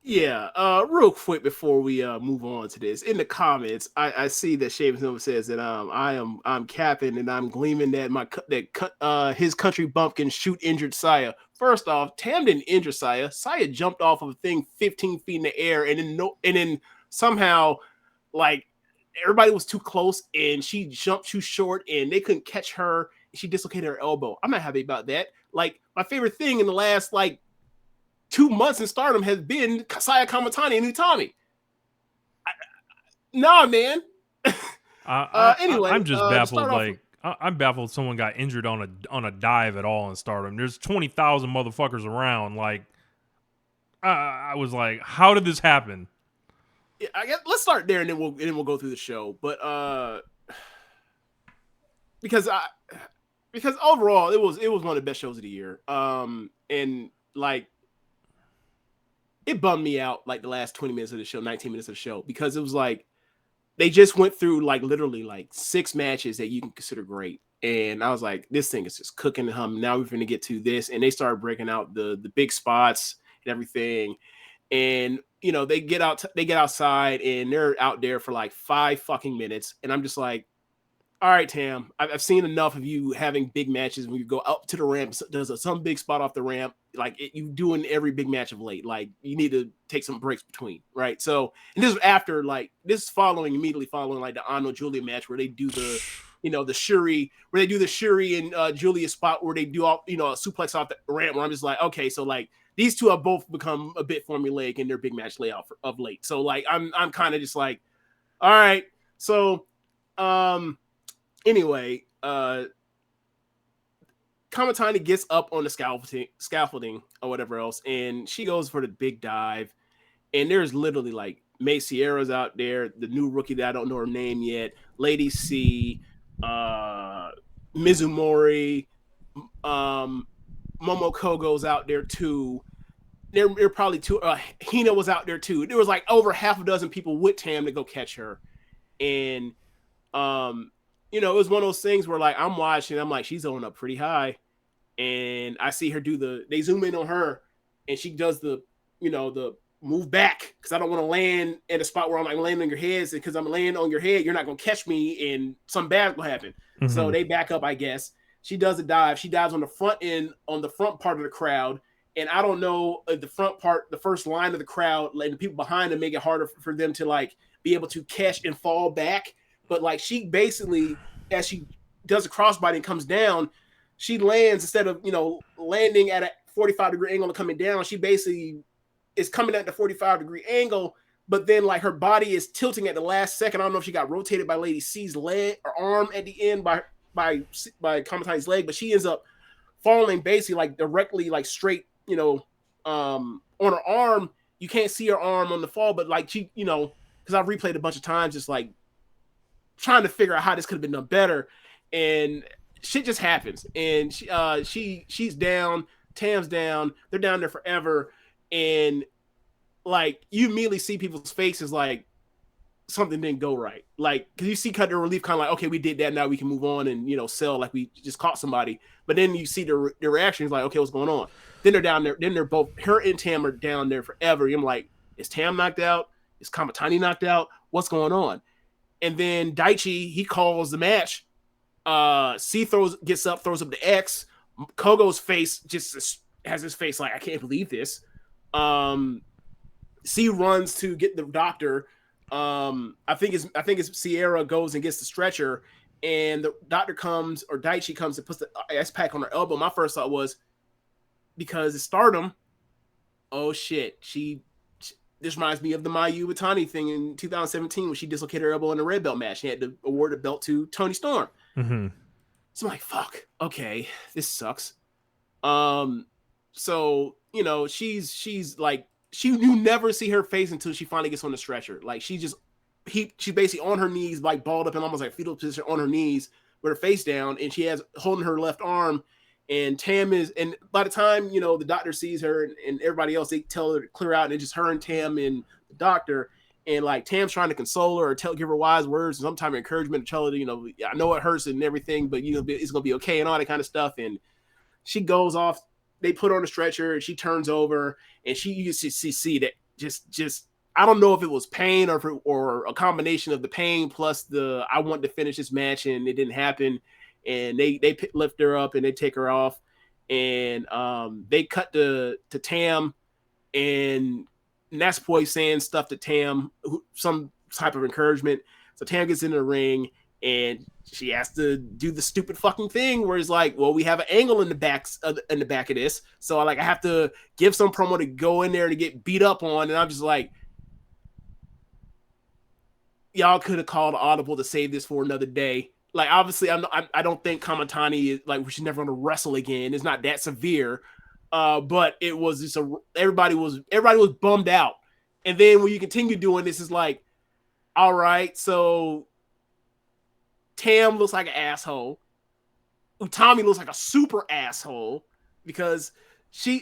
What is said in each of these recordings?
Yeah, real quick before we move on to this, in the comments, I see that Shaven Nova says that I'm capping and I'm gleaming that his country bumpkin shoot injured Saya. First off, Tam didn't injure Saya. Saya jumped off of a thing 15 feet in the air and then somehow like everybody was too close and she jumped too short and they couldn't catch her and she dislocated her elbow. I'm not happy about that. Like my favorite thing in the last 2 months in Stardom has been Saya Kamitani and Utami. Nah, man. Anyway, I'm just to baffled. start off, I'm baffled someone got injured on a dive at all in Stardom. There's 20,000 motherfuckers around. I was like, how did this happen? I guess let's start there and then we'll go through the show. But because I because overall it was one of the best shows of the year. And like it bummed me out like the last 20 minutes of the show, 19 minutes of the show, because it was like they just went through like literally like 6 matches that you can consider great. And I was like, this thing is just cooking and humming. Now we're going to get to this. And they started breaking out the big spots and everything. And they get outside and they're out there for like 5 fucking minutes. And I'm just like, all right, Tam, I've seen enough of you having big matches when you go up to the ramp. There's some big spot off the ramp, like you do in every big match of late. Like you need to take some breaks between, right? So, and this is after immediately following like the Ano Julia match where they do the Shuri, where they do the Shuri and Julia spot where they do all a suplex off the ramp. Where I'm just like, okay, so like these two have both become a bit formulaic in their big match layout of late. So like I'm kind of just like, all right, so anyway, Kamatani gets up on the scaffolding or whatever else, and she goes for the big dive. And there's literally like May Sierra's out there, the new rookie that I don't know her name yet, Lady C, Mizumori, Momoko goes out there too. There probably two. Hina was out there too. There was like over half a dozen people with Tam to go catch her, and it was one of those things where like I'm watching, I'm like, she's going up pretty high. And I see her they zoom in on her and she does the move back because I don't want to land at a spot where I'm like landing on your head. Because I'm laying on your head, you're not going to catch me and some bad will happen. Mm-hmm. So they back up, I guess. She does a dive. She dives on the front end, on the front part of the crowd. And I don't know the front part, the first line of the crowd, letting the people behind them make it harder for them to like be able to catch and fall back. But like she basically, as she does a crossbody and comes down, she lands instead of landing at a 45-degree angle and coming down. She basically is coming at the 45-degree angle, but then like her body is tilting at the last second. I don't know if she got rotated by Lady C's leg or arm at the end by Kamatani's leg, but she ends up falling basically like directly like straight, on her arm. You can't see her arm on the fall, but like she, because I've replayed a bunch of times, just like trying to figure out how this could have been done better, and shit just happens. And she's down, Tam's down, they're down there forever, and like you immediately see people's faces like something didn't go right. Like, because you see cut their relief, kind of like, okay, we did that, now we can move on and sell like we just caught somebody. But then you see their reactions like, okay, what's going on? Then they're down there. Then they're both, her and Tam are down there forever. I'm like, is Tam knocked out? Is Kamatani knocked out? What's going on? And then Daichi, he calls the match. C gets up, throws up the X. Kogo's face just has his face like, I can't believe this. C runs to get the doctor. I think it's Sierra goes and gets the stretcher, and the doctor comes, or Daichi comes and puts the ice pack on her elbow. My first thought was, because it's Stardom, oh shit, this reminds me of the Mayu Iwatani thing in 2017 when she dislocated her elbow in the red belt match. She had to award the belt to Toni Storm. Mm-hmm. So I'm like, fuck, okay, this sucks. So she's like, you never see her face until she finally gets on the stretcher. Like she basically on her knees, like balled up in almost like fetal position on her knees with her face down, and she has holding her left arm. And Tam and by the time the doctor sees her and everybody else, they tell her to clear out, and it's just her and Tam and the doctor. And like Tam's trying to console her or give her wise words and some type of encouragement to tell her, I know it hurts and everything, but it's gonna be okay and all that kind of stuff. And she goes off. They put her on a stretcher and she turns over, and you can see that just I don't know if it was pain or a combination of the pain plus the I want to finish this match and it didn't happen, and they lift her up and they take her off, and they cut to Tam and Natsupoi saying stuff to Tam, some type of encouragement. So Tam gets in the ring and she has to do the stupid fucking thing where it's like, well, we have an angle in the back of this, so I have to give some promo to go in there to get beat up on, and I'm just like, y'all could have called audible to save this for another day. Like, obviously, I don't think Kamitani is like she's never going to wrestle again. It's not that severe, but it was just everybody was bummed out. And then when you continue doing this, it's like, all right, so Tam looks like an asshole. Utami looks like a super asshole because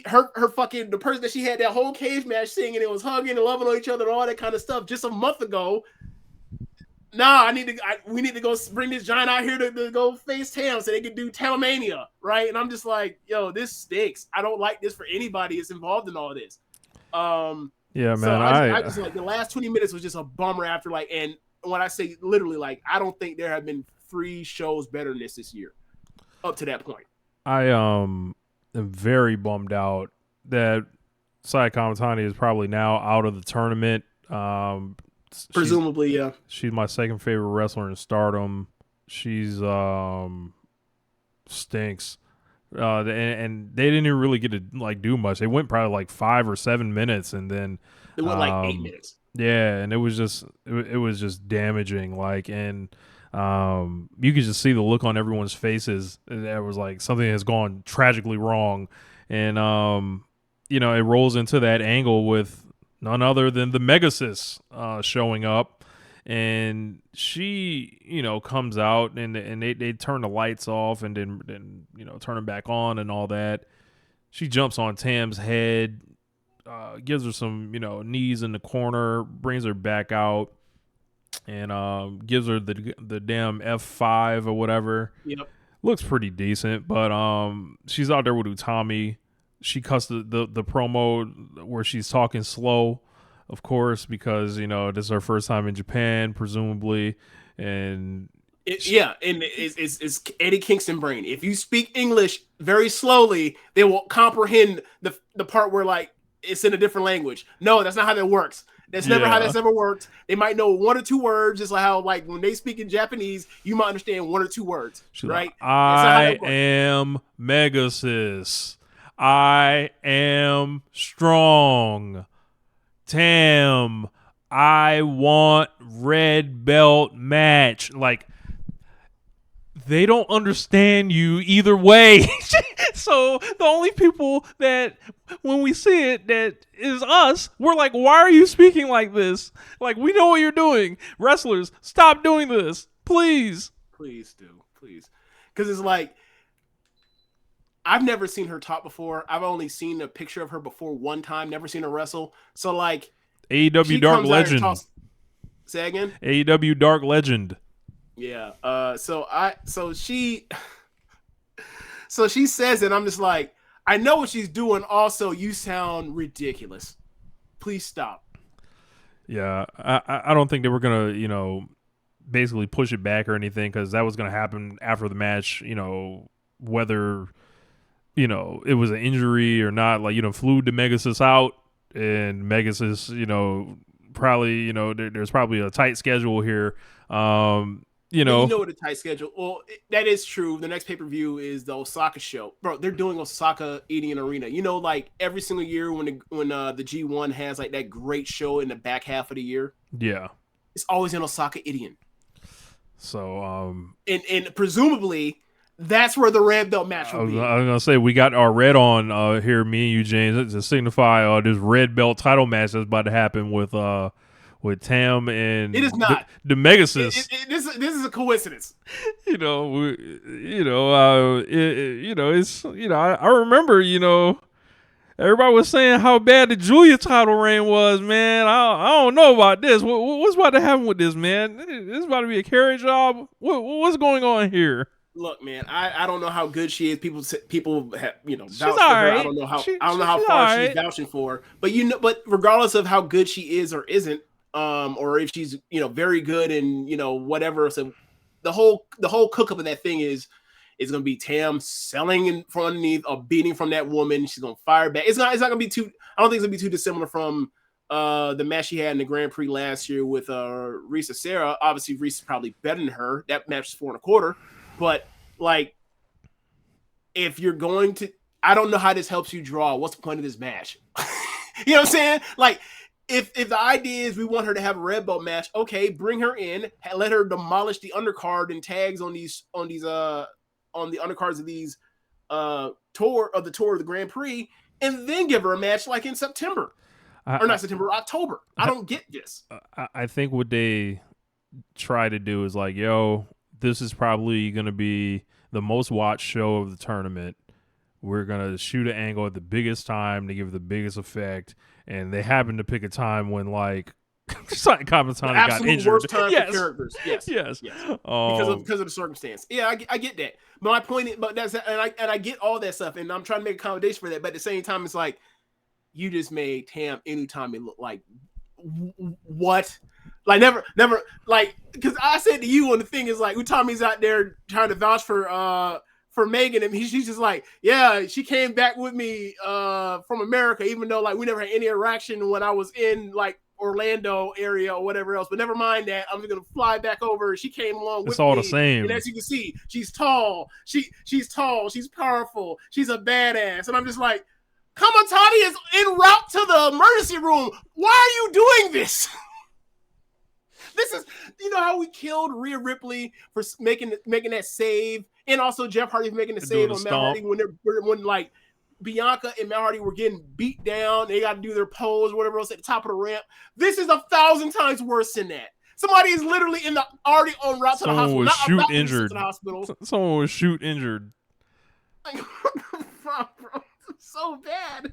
her fucking the person that she had that whole cage match singing and was hugging and loving on each other and all that kind of stuff just a month ago. Nah, we need to go bring this giant out here to go face Tam so they can do Tamania, right? And I'm just like, yo, this stinks. I don't like this for anybody that's involved in all this. Yeah, man. So I just like the last 20 minutes was just a bummer after and when I say literally, I don't think there have been 3 shows better than this year up to that point. I am very bummed out that Saya Kamitani is probably now out of the tournament. Presumably, yeah. She's my second favorite wrestler in Stardom. She's stinks. And they didn't even really get to do much. They went probably 5 or 7 minutes, and then they went 8 minutes. Yeah, and it was just damaging. And you could just see the look on everyone's faces. That was like something has gone tragically wrong, and it rolls into that angle with none other than the Megasis showing up, and she comes out and they turn the lights off and then turn them back on and all that. She jumps on Tam's head, gives her some knees in the corner, brings her back out, and gives her the damn F5 or whatever. Yep. Looks pretty decent, but she's out there with Utami. She cuts the promo where she's talking slow, of course, because this is her first time in Japan, presumably, and it's Eddie Kingston brain. If you speak English very slowly, they will comprehend the part where it's in a different language. No, that's not how that works. That's never how that's ever worked. They might know 1 or 2 words, just like how when they speak in Japanese, you might understand 1 or 2 words, right? I am Megasis. I am strong. Tam, I want red belt match. They don't understand you either way. So the only people that, when we see it, that is us, we're like, why are you speaking like this? We know what you're doing. Wrestlers, stop doing this. Please. Please do. Please. Because it's I've never seen her talk before. I've only seen a picture of her before one time. Never seen her wrestle. So AEW Dark Legend. Say again? AEW Dark Legend. Yeah. So she says it. I'm just like, I know what she's doing. Also, you sound ridiculous. Please stop. Yeah. I don't think they were gonna basically push it back or anything, because that was gonna happen after the match. Whether it was an injury or not, flew the Megasis out, and Megasis, probably, there's probably a tight schedule here. You know what a tight schedule. Well, that is true. The next pay-per-view is the Osaka show. Bro, they're doing Osaka Indian Arena. Every single year when the G1 has that great show in the back half of the year. Yeah. It's always in Osaka Indian. So and presumably that's where the red belt match will be. I was gonna say, we got our red on here, me and you, James, to signify this red belt title match that's about to happen with Tam and it is not the Megasis. This is a coincidence. It's I remember everybody was saying how bad the Julia title reign was, man. I don't know about this. What's about to happen with this, man? This is about to be a carry job. What's going on here? Look, man, I don't know how good she is. People have She's vouched all for her. right. I don't know how She's all far she's right. vouching for. But regardless of how good she is or isn't, or if she's very good and whatever. So the whole cook up of that thing is going to be Tam selling in from underneath, or beating from that woman. She's going to fire back. It's not going to be too. I don't think it's going to be too dissimilar from the match she had in the Grand Prix last year with Risa Sarah. Obviously, Risa's probably better than her. That match is 4 1/4. But like, if you're going to, I don't know how this helps you draw. What's the point of this match? You know what I'm saying? Like, if the idea is we want her to have a red belt match, okay, bring her in, let her demolish the undercard and tags on the undercards of these tour of the Grand Prix, and then give her a match like in September. Or not September, October. I don't get this. I think what they try to do is like, yo, this is probably going to be the most watched show of the tournament. We're going to shoot an angle at the biggest time to give the biggest effect. And they happen to pick a time when, like, Saya Kamitani got injured. Worst time for characters. Yes. Yes. Because of the circumstance. Yeah, I get that. But my point is, I get all that stuff, and I'm trying to make accommodation for that. But at the same time, it's like, you just made Tam Inutami look like what? Like never, like, because I said to you when the thing is like Utami's out there trying to vouch for Megan, and she's just like, yeah, she came back with me from America, even though like we never had any interaction when I was in like Orlando area or whatever else. But never mind that, I'm gonna fly back over. She came along with me. It's all the same. And as you can see, she's tall. She's tall. She's powerful. She's a badass. And I'm just like, Kamitani is en route to the emergency room. Why are you doing this? This is, how we killed Rhea Ripley for making that save, and also Jeff Hardy for making the save on Matt Hardy when like Bianca and Matt Hardy were getting beat down. They got to do their pose, whatever else, at the top of the ramp. This is 1,000 times worse than that. Somebody is literally already en route to the hospital. Someone was shoot injured. Like, bro, so bad.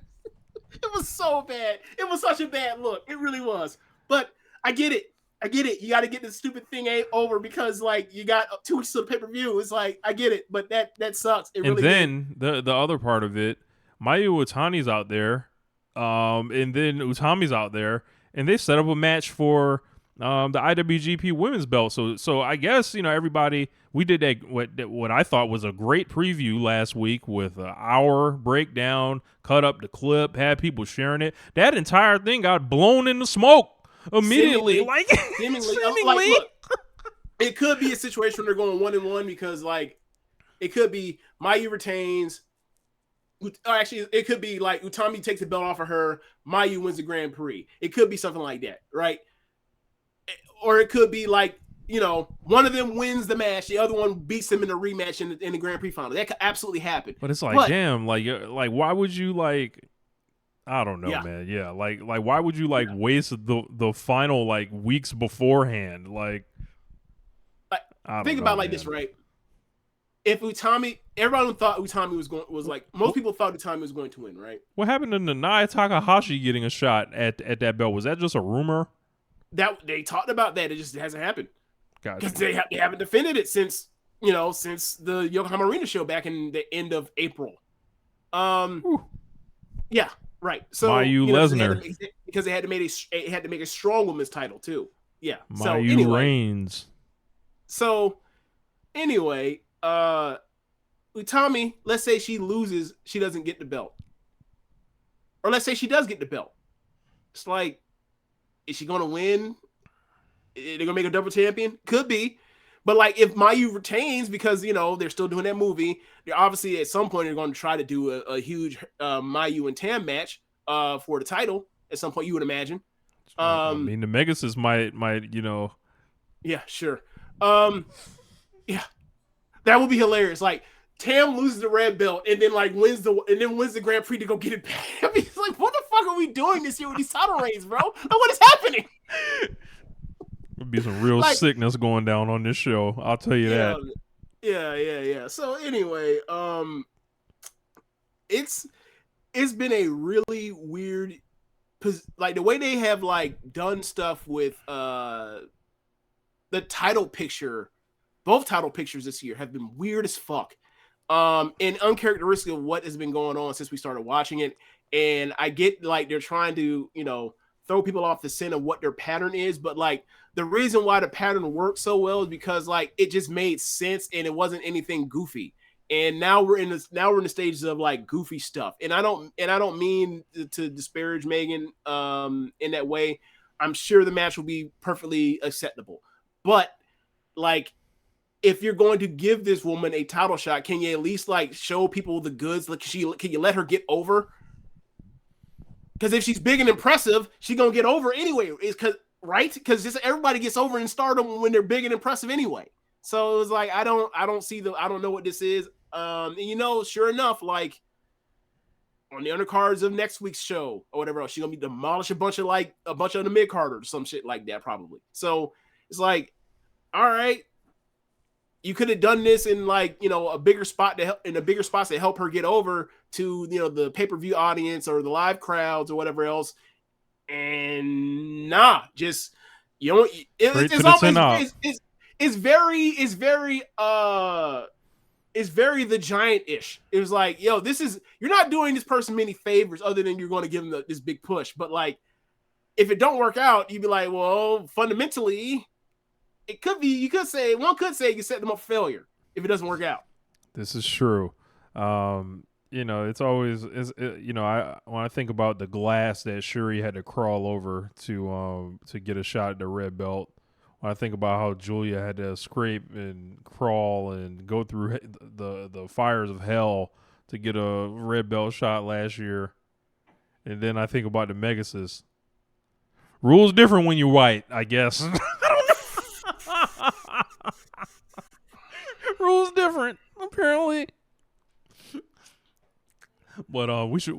It was so bad. It was such a bad look. It really was. But I get it. You got to get this stupid thing over because like you got 2 weeks to the pay-per-view. It's like, I get it, but that sucks. It really then the other part of it, Mayu Utami's out there, and then Utami's out there, and they set up a match for the IWGP Women's Belt. So I guess everybody, we did what I thought was a great preview last week with an hour breakdown, cut up the clip, had people sharing it. That entire thing got blown into smoke immediately. Seemingly. Like, look, it could be a situation where they're going 1-1 because like it could be Mayu retains. Actually, it could be like Utami takes the belt off of her, Mayu wins the Grand Prix. It could be something like that, right? Or it could be like, one of them wins the match, the other one beats them in the rematch in the Grand Prix final. That could absolutely happen. But it's like, damn, like why would you like? I don't know, man. Yeah, like why would you like waste the final like weeks beforehand? Like think about it like this, right? If everyone thought Utami was like, most people thought Utami was going to win, right? What happened to Nanae Takahashi getting a shot at that belt? Was that just a rumor? That they talked about that, it just hasn't happened. Gotcha. Because they haven't defended it since the Yokohama Arena show back in the end of April. Yeah, right. So Mayu Lesnar, because they had to make a strong women's title too. Yeah. Mayu Reigns. So anyway, Utami, let's say she loses, she doesn't get the belt, or let's say she does get the belt. It's like, is she going to win? They're going to make a double champion? Could be. But like if Mayu retains, because, they're still doing that movie, they're obviously at some point they're going to try to do a huge Mayu and Tam match for the title at some point, you would imagine. I mean, the Megasis might. Yeah, sure. Yeah, that would be hilarious. Like Tam loses the red belt and then like wins the Grand Prix to go get it back. I mean, it's like, what the fuck are we doing this year with these title reigns, bro? Like, what is happening? There'll be some real sickness going down on this show. I'll tell you that. Yeah. So anyway, it's been a really weird, like the way they have like done stuff with the title picture both title pictures this year have been weird as fuck. And uncharacteristic of what has been going on since we started watching it. And I get like they're trying to, throw people off the scent of what their pattern is, but like the reason why the pattern works so well is because like it just made sense and it wasn't anything goofy. And now we're in the stages of like goofy stuff. And I don't mean to disparage Megan in that way. I'm sure the match will be perfectly acceptable. But like if you're going to give this woman a title shot, can you at least like show people the goods? Like, can you let her get over? Because if she's big and impressive, she's gonna get over anyway. Because just everybody gets over in Stardom when they're big and impressive anyway. So it was like I don't know what this is. And sure enough, like on the undercards of next week's show or whatever else, she's gonna be demolish a bunch of the mid carders or some shit like that probably. So it's like, all right. You could have done this in like, a bigger spot to help her get over to, the pay-per-view audience or the live crowds or whatever else. And just, it's very the Giant-ish. It was like, you're not doing this person many favors other than you're going to give them this big push. But like, if it don't work out, you'd be like, well, fundamentally, it could be, you could say you set them up for failure if it doesn't work out. This is true. It's always, when I think about the glass that Shuri had to crawl over to get a shot at the red belt, when I think about how Julia had to scrape and crawl and go through the fires of hell to get a red belt shot last year, and then I think about the Megasis. Rules different when you're white, I guess. Rules different, apparently. But we should